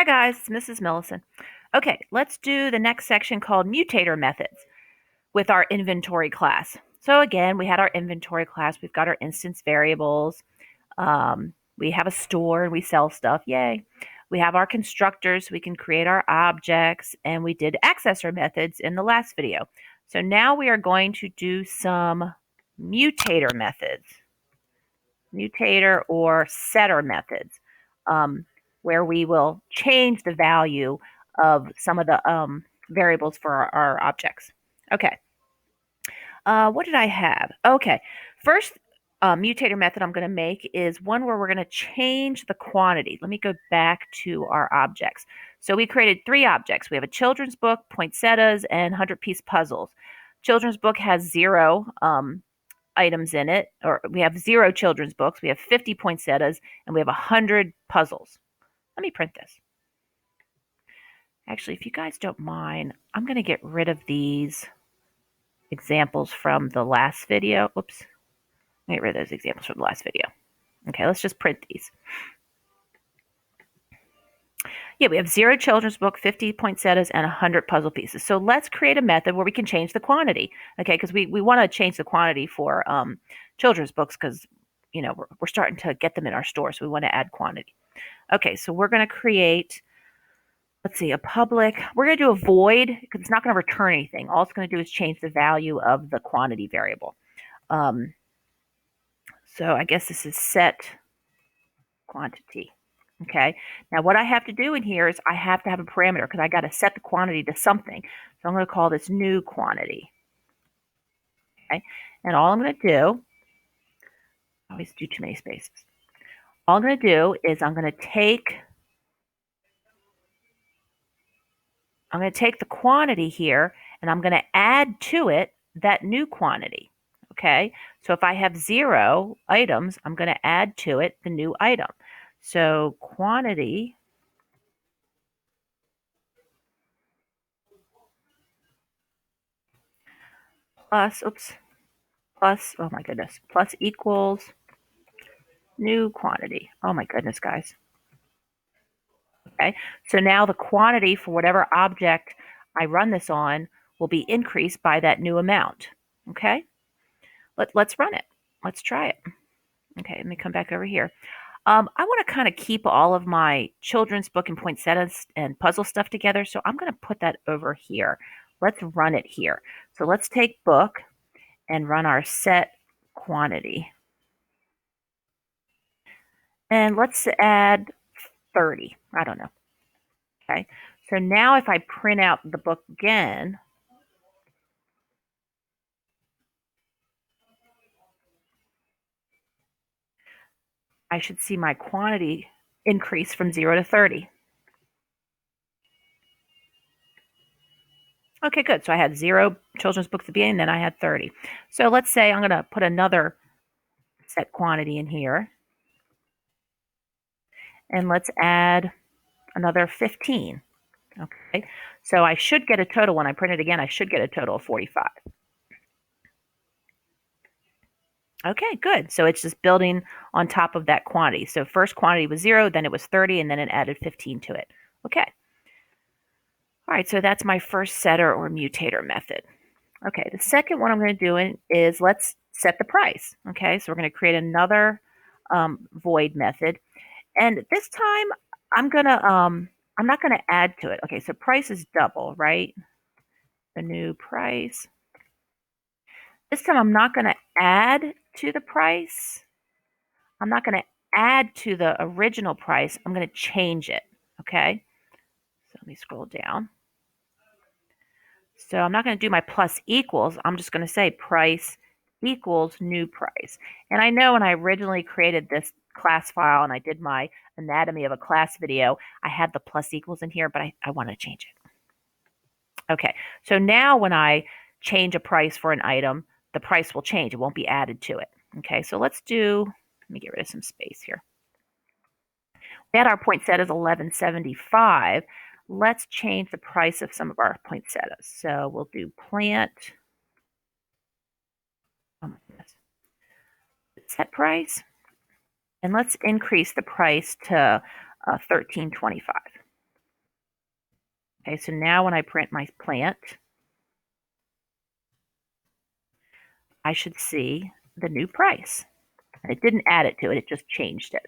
Hi guys, it's Mrs. Millison. Okay, let's do the next section called Mutator methods with our inventory class. So again, we had our inventory class. We've got our instance variables. We have a store and we sell stuff. Yay. We have our constructors. We can create our objects, and we did accessor methods in the last video. So now we are going to do some mutator methods, mutator or setter methods, where we will change the value of some of the variables for our objects. Okay. What did I have? Okay. First mutator method I'm going to make is one where we're going to change the quantity. Let me go back to our objects. So we created 3 objects. We have a children's book, poinsettias, and 100-piece puzzles. Children's book has 0 items in it, or we have 0 children's books. We have 50 poinsettias, and we have 100 puzzles. Let me print this. Actually, if you guys don't mind, I'm going to get rid of these examples from the last video. Oops. Get rid of those examples from the last video. Okay, let's just print these. Yeah, we have 0 children's book, 50 poinsettias, and 100 puzzle pieces. So let's create a method where we can change the quantity. Okay, because we want to change the quantity for children's books because, you know, we're starting to get them in our store, so we want to add quantity. Okay, so we're going to create, let's see, a public. We're going to do a void because it's not going to return anything. All it's going to do is change the value of the quantity variable. So I guess this is set quantity. Okay, now what I have to do in here is I have to have a parameter because I got to set the quantity to something. So I'm going to call this new quantity. Okay, and all I'm going to do, I always do too many spaces. All I'm going to do is I'm going to take the quantity here and I'm going to add to it that new quantity. Okay, so if I have 0 items, I'm going to add to it the new item. So quantity plus, oh my goodness, plus equals new quantity. Oh my goodness, guys. Okay, so now the quantity for whatever object I run this on will be increased by that new amount. Okay, let's run it. Let's try it. Okay, let me come back over here. I want to kind of keep all of my children's book and poinsettias and puzzle stuff together, so I'm going to put that over here. Let's run it here. So let's take book and run our set quantity. And let's add 30. I don't know. Okay, so now if I print out the book again, I should see my quantity increase from 0 to 30. Okay, good. So I had 0 children's books at the beginning, then I had 30. So let's say I'm going to put another set quantity in here. And let's add another 15. Okay, so I should get a total, when I print it again, I should get a total of 45. Okay, good. So it's just building on top of that quantity. So first quantity was 0, then it was 30, and then it added 15 to it. Okay. All right, so that's my first setter or mutator method. Okay, the second one I'm going to do is let's set the price. Okay, so we're going to create another void method. And this time I'm not going to add to it. Okay, so price is double, right? The new price. This time I'm not going to add to the price. I'm not going to add to the original price. I'm going to change it. Okay, so let me scroll down. So I'm not going to do my plus equals. I'm just going to say price equals new price. And I know when I originally created this class file and I did my anatomy of a class video, I had the plus equals in here, but I want to change it. Okay, so now when I change a price for an item, the price will change. It won't be added to it. Okay, so let me get rid of some space here. We had our poinsettias 11.75. Let's change the price of some of our poinsettias. So we'll do plant. Oh my goodness. Set price. And let's increase the price to $13.25. Okay, so now when I print my plant, I should see the new price. And it didn't add it to it, it just changed it.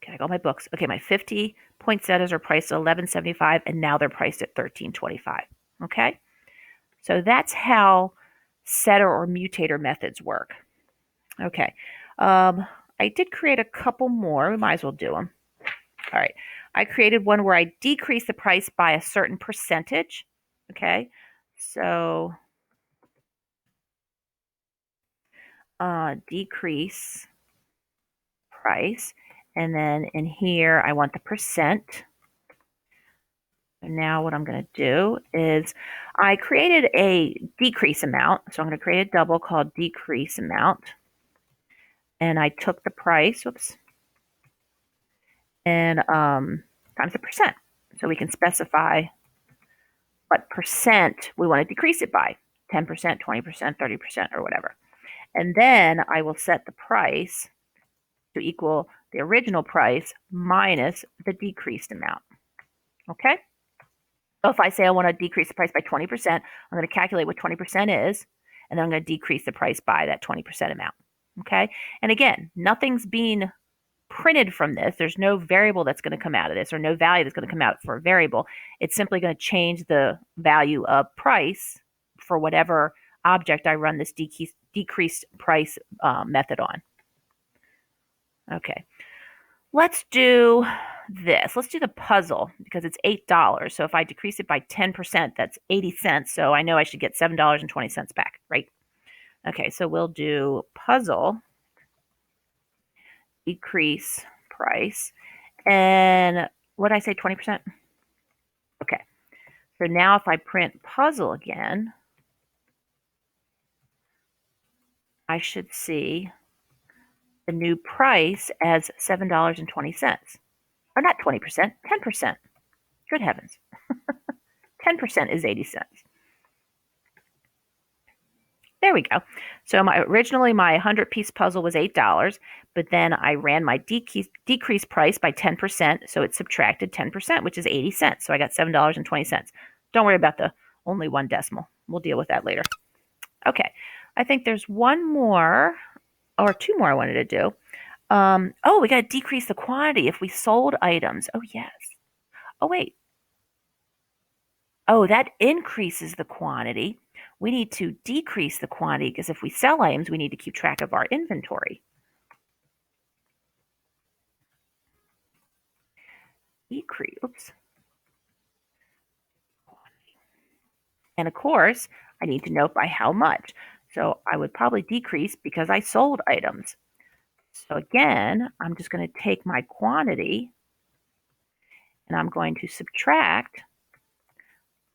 Okay, I got my books. Okay, my 50 poinsettias are priced at $11.75, and now they're priced at $13.25. Okay, so that's how setter or mutator methods work. Okay, I did create a couple more. We might as well do them. All right, I created one where I decrease the price by a certain percentage. Okay, so decrease price, and then in here I want the percent. So now what I'm going to do is I created a decrease amount. So I'm going to create a double called decrease amount. And I took the price, whoops, and times the percent. So we can specify what percent we want to decrease it by, 10%, 20%, 30%, or whatever. And then I will set the price to equal the original price minus the decreased amount. Okay? So if I say I want to decrease the price by 20%, I'm going to calculate what 20% is, and then I'm going to decrease the price by that 20% amount. Okay? And again, nothing's being printed from this. There's no variable that's going to come out of this, or no value that's going to come out for a variable. It's simply going to change the value of price for whatever object I run this decreased price method on. Okay. Let's do this. Let's do the puzzle because it's $8. So if I decrease it by 10%, that's 80 cents. So I know I should get $7.20 back, right? Okay, so we'll do puzzle, decrease price, and what did I say, 20%? Okay, so now if I print puzzle again, I should see the new price as $7.20. Or not 20%, 10%. Good heavens. 10% is 80 cents. There we go. So originally my 100-piece puzzle was $8, but then I ran my decrease price by 10%, so it subtracted 10%, which is 80 cents. So I got $7.20. Don't worry about the only one decimal. We'll deal with that later. Okay, I think there's one more, or two more I wanted to do. Oh, we got to decrease the quantity if we sold items. Oh, yes. Oh, wait. Oh, that increases the quantity. We need to decrease the quantity because if we sell items, we need to keep track of our inventory. Decrease, oops. And of course, I need to note by how much. So I would probably decrease because I sold items. So again, I'm just going to take my quantity and I'm going to subtract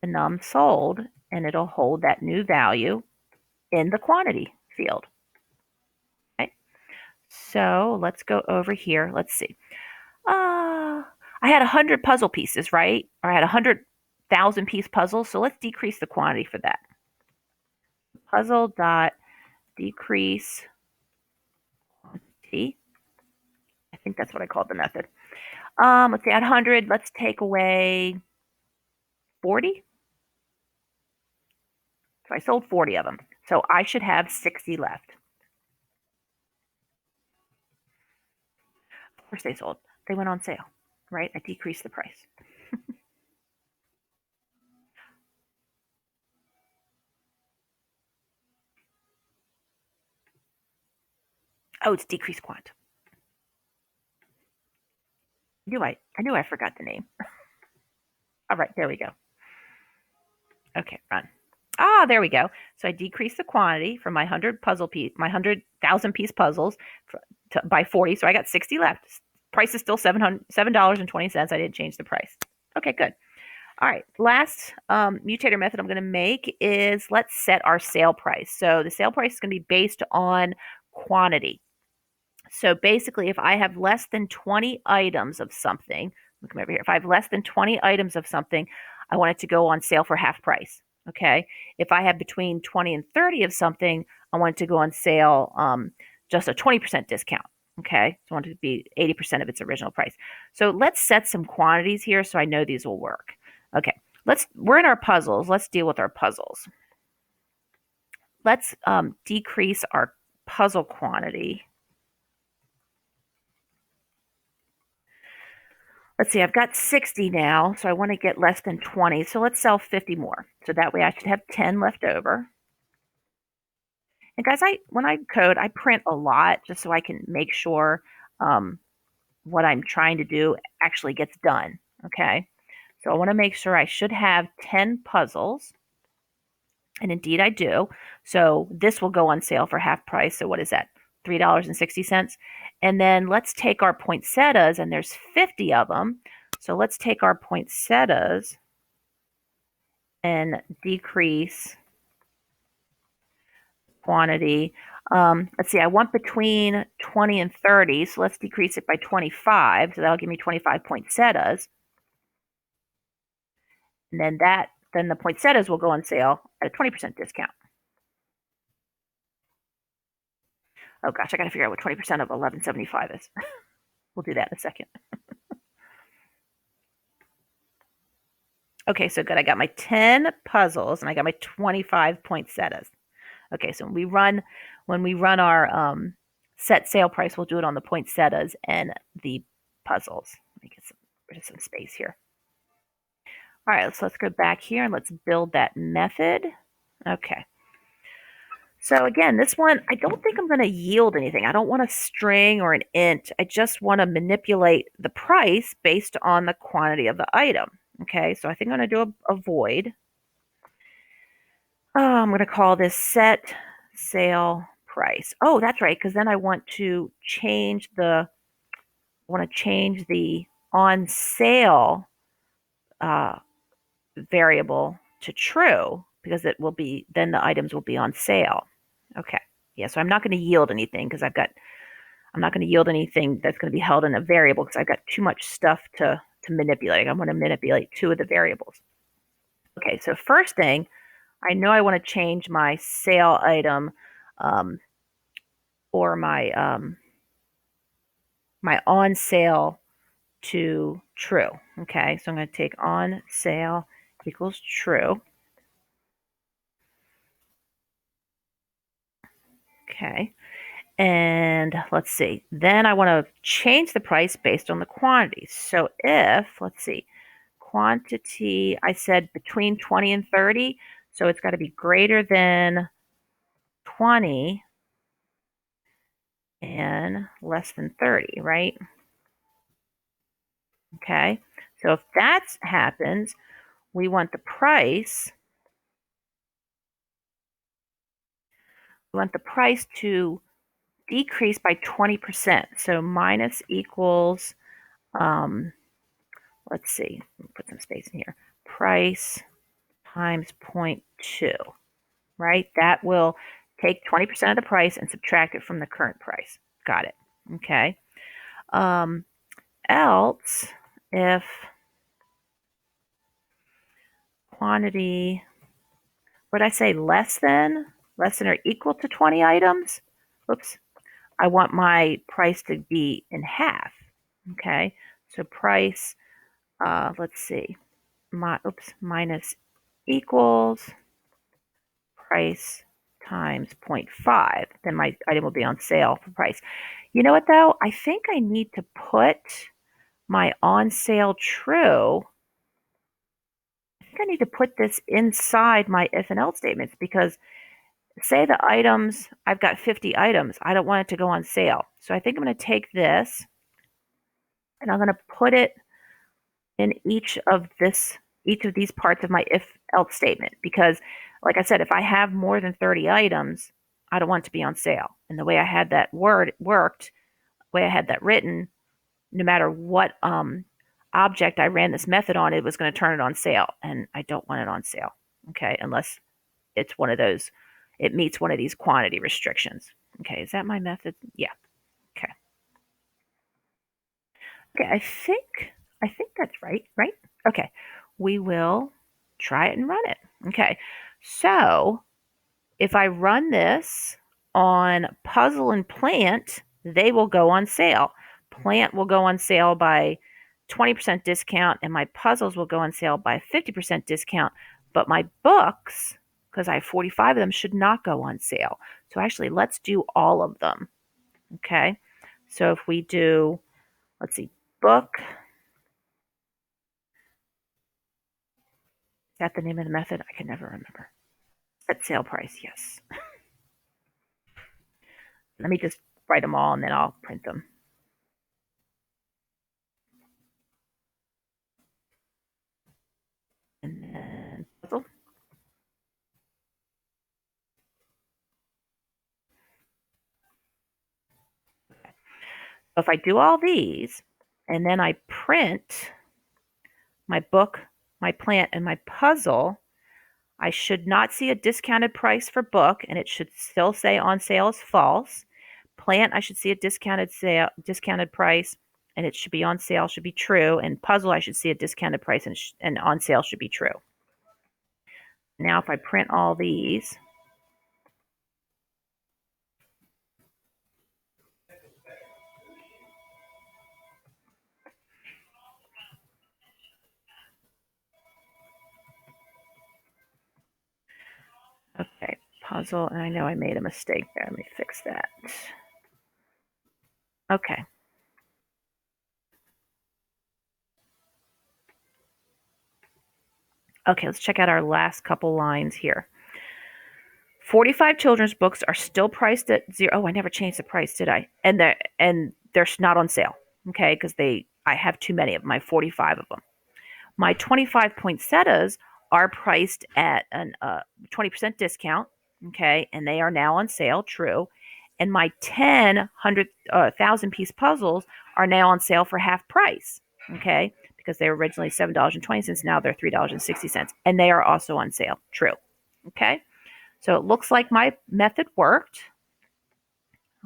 the num sold, and it'll hold that new value in the quantity field. Okay. So let's go over here. Let's see. I had 100 puzzle pieces, right? Or I had 100,000 piece puzzles. So let's decrease the quantity for that. Puzzle dot decrease quantity. I think that's what I called the method. Let's say at 100, let's take away 40. So I sold 40 of them. So I should have 60 left. Of course they sold. They went on sale, right? I decreased the price. Oh, it's decreased quant. I knew I forgot the name. All right, there we go. Okay, run. There we go. So I decreased the quantity from my 100,000 piece puzzles by 40. So I got 60 left. Price is still $7.20. I didn't change the price. Okay, good. All right, last mutator method I'm going to make is let's set our sale price. So the sale price is going to be based on quantity. So basically, if I have less than 20 items of something, look over here. If I have less than 20 items of something, I want it to go on sale for half price. Okay. If I have between 20 and 30 of something, I want it to go on sale just a 20% discount. Okay, so I want it to be 80% of its original price. So let's set some quantities here so I know these will work. Okay, we're in our puzzles. Let's deal with our puzzles. Let's decrease our puzzle quantity. Let's see, I've got 60 now, so I want to get less than 20. So let's sell 50 more. So that way I should have 10 left over. And guys, when I code, I print a lot just so I can make sure what I'm trying to do actually gets done. Okay, so I want to make sure I should have 10 puzzles. And indeed I do. So this will go on sale for half price. So what is that? $3.60. And then let's take our poinsettias, and there's 50 of them. So let's take our poinsettias and decrease quantity. Let's see, I want between 20 and 30. So let's decrease it by 25. So that'll give me 25 poinsettias. And then the poinsettias will go on sale at a 20% discount. Oh gosh, I got to figure out what 20% of 1175 is. We'll do that in a second. Okay, so good. I got my 10 puzzles and I got my 25 poinsettias. Okay, so when we run our set sale price, we'll do it on the poinsettias and the puzzles. Let me get rid of some space here. All right, let's go back here and let's build that method. Okay. So again, this one, I don't think I'm going to yield anything. I don't want a string or an int. I just want to manipulate the price based on the quantity of the item. Okay, so I think I'm going to do a void. Oh, I'm going to call this set sale price. Oh, that's right, because then I want to change the on sale variable to true, because it will be, then the items will be on sale. Okay. Yeah, so I'm not going to yield anything because I'm not going to yield anything that's going to be held in a variable because I've got too much stuff to manipulate. I'm going to manipulate two of the variables. Okay, so first thing, I know I want to change my sale item or my on sale to true. Okay, so I'm going to take on sale equals true. Okay, and let's see. Then I want to change the price based on the quantity. So if, let's see, quantity, I said between 20 and 30, so it's got to be greater than 20 and less than 30, right? Okay, so if that happens, we want the price to decrease by 20%. So minus equals, let's see, put some space in here, price times 0.2, right? That will take 20% of the price and subtract it from the current price. Got it. Okay. Else, if quantity, would I say less than or equal to 20 items? Oops. I want my price to be in half. Okay. So price, let's see, minus equals price times 0.5. Then my item will be on sale for price. You know what though? I think I need to put my on sale true. I think I need to put this inside my if and else statements because say the items, I've got 50 items. I don't want it to go on sale. So I think I'm going to take this and I'm going to put it in each of these parts of my if else statement because like I said, if I have more than 30 items, I don't want it to be on sale. And the way I had that worked, the way I had that written, no matter what object I ran this method on, it was going to turn it on sale. And I don't want it on sale. Okay, unless it's one of those, it meets one of these quantity restrictions. Okay, is that my method? Yeah. Okay. Okay, I think that's right, right? Okay, we will try it and run it. Okay, so if I run this on puzzle and plant, they will go on sale. Plant will go on sale by 20% discount, and my puzzles will go on sale by 50% discount. But my books, because I have 45 of them, should not go on sale. So actually, let's do all of them. Okay. So if we do, let's see, book, is that the name of the method? I can never remember. Set sale price, yes. Let me just write them all and then I'll print them. And then puzzle. So if I do all these and then I print my book, my plant, and my puzzle, I should not see a discounted price for book, and it should still say on sale is false. Plant, I should see a discounted price, and it should be on sale, should be true. And puzzle, I should see a discounted price, and on sale should be true. Now, if I print all these, okay, puzzle, and I know I made a mistake there. Let me fix that. Okay. Okay, let's check out our last couple lines here. 45 children's books are still priced at zero. Oh, I never changed the price, did I? And they're not on sale. Okay, because I have too many of them. I have 45 of them. My 25 poinsettias are priced at a 20% discount. Okay, and they are now on sale. True. And my 10 100,000 piece puzzles are now on sale for half price. Okay, because they were originally $7.20. Now they're $3.60, and they are also on sale. True. Okay. So it looks like my method worked.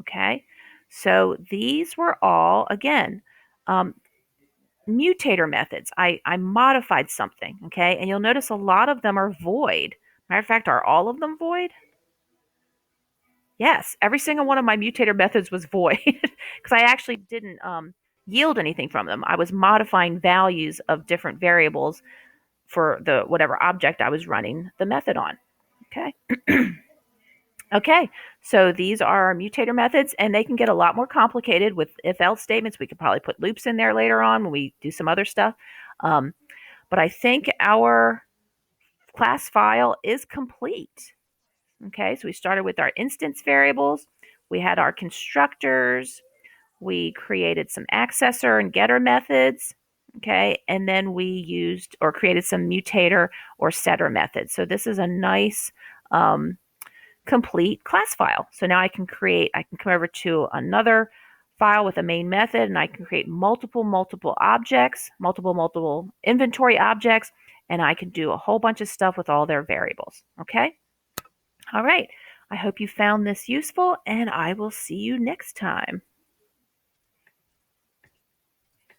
Okay. So these were all, again, mutator methods. I modified something. Okay. And you'll notice a lot of them are void. Matter of fact, are all of them void? Yes. Every single one of my mutator methods was void because I actually didn't yield anything from them. I was modifying values of different variables for the whatever object I was running the method on. Okay. Okay, so these are our mutator methods, and they can get a lot more complicated with if-else statements. We could probably put loops in there later on when we do some other stuff. Um, but I think our class file is complete. Okay, so we started with our instance variables. We had our constructors. We created some accessor and getter methods. Okay, and then we used or created some mutator or setter methods. So this is a nice complete class file. So now I can come over to another file with a main method, and I can create multiple objects, multiple inventory objects, and I can do a whole bunch of stuff with all their variables. Okay? All right. I hope you found this useful, and I will see you next time.